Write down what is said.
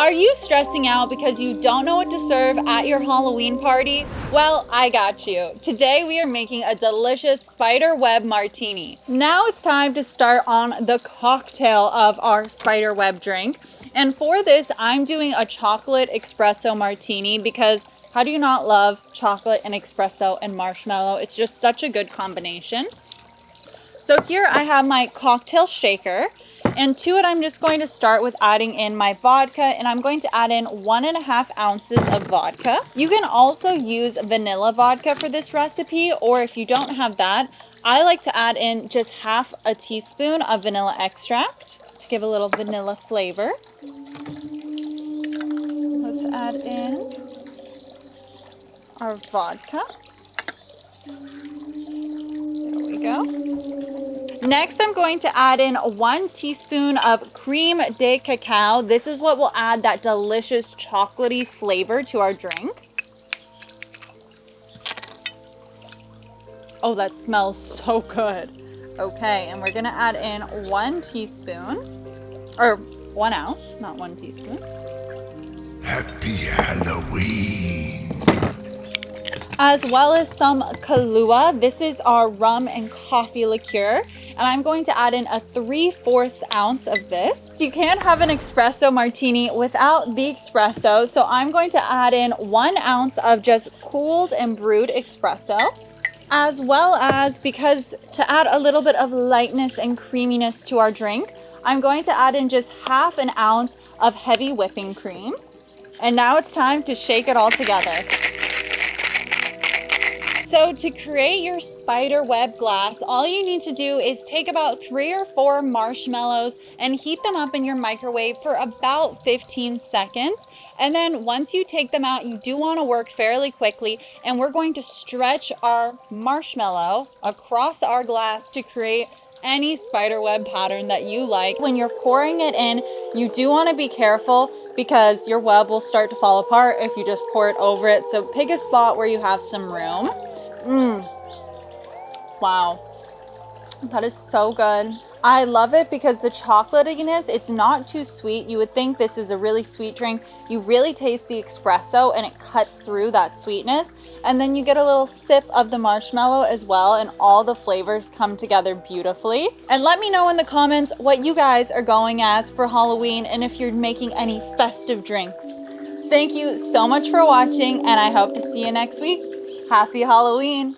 Are you stressing out because you don't know what to serve at your Halloween party? Well, I got you. Today we are making a delicious Spiderweb martini. Now it's time to start on the cocktail of our Spiderweb drink. And for this, I'm doing a chocolate espresso martini because how do you not love chocolate and espresso and marshmallow? It's just such a good combination. So here I have my cocktail shaker, and to it I'm just going to start with adding in my vodka, and I'm going to add in 1.5 ounces of vodka. You can also use vanilla vodka for this recipe, or if you don't have that, I like to add in just half a teaspoon of vanilla extract to give a little vanilla flavor. Let's add in our vodka. There we go. Next, I'm going to add in 1 teaspoon of Creme de Cacao. This is what will add that delicious chocolatey flavor to our drink. Oh, that smells so good. Okay, and we're gonna add in 1 teaspoon, or 1 ounce, not 1 teaspoon. Happy Halloween! As well as some Kahlua. This is our rum and coffee liqueur. And I'm going to add in a 3/4 ounce of this. You can't have an espresso martini without the espresso. So I'm going to add in 1 ounce of just cooled and brewed espresso. As well as, because to add a little bit of lightness and creaminess to our drink, I'm going to add in just 1/2 ounce of heavy whipping cream. And now it's time to shake it all together. So to create your Spiderweb glass, all you need to do is take about 3 or 4 marshmallows and heat them up in your microwave for about 15 seconds. And then once you take them out, you do want to work fairly quickly, and we're going to stretch our marshmallow across our glass to create any spiderweb pattern that you like. When you're pouring it in, you do want to be careful because your web will start to fall apart if you just pour it over it. So pick a spot where you have some room. Wow, that is so good. I love it because the chocolatiness, it's not too sweet. You would think this is a really sweet drink. You really taste the espresso and it cuts through that sweetness. And then you get a little sip of the marshmallow as well, and all the flavors come together beautifully. And let me know in the comments what you guys are going as for Halloween and if you're making any festive drinks. Thank you so much for watching, and I hope to see you next week. Happy Halloween!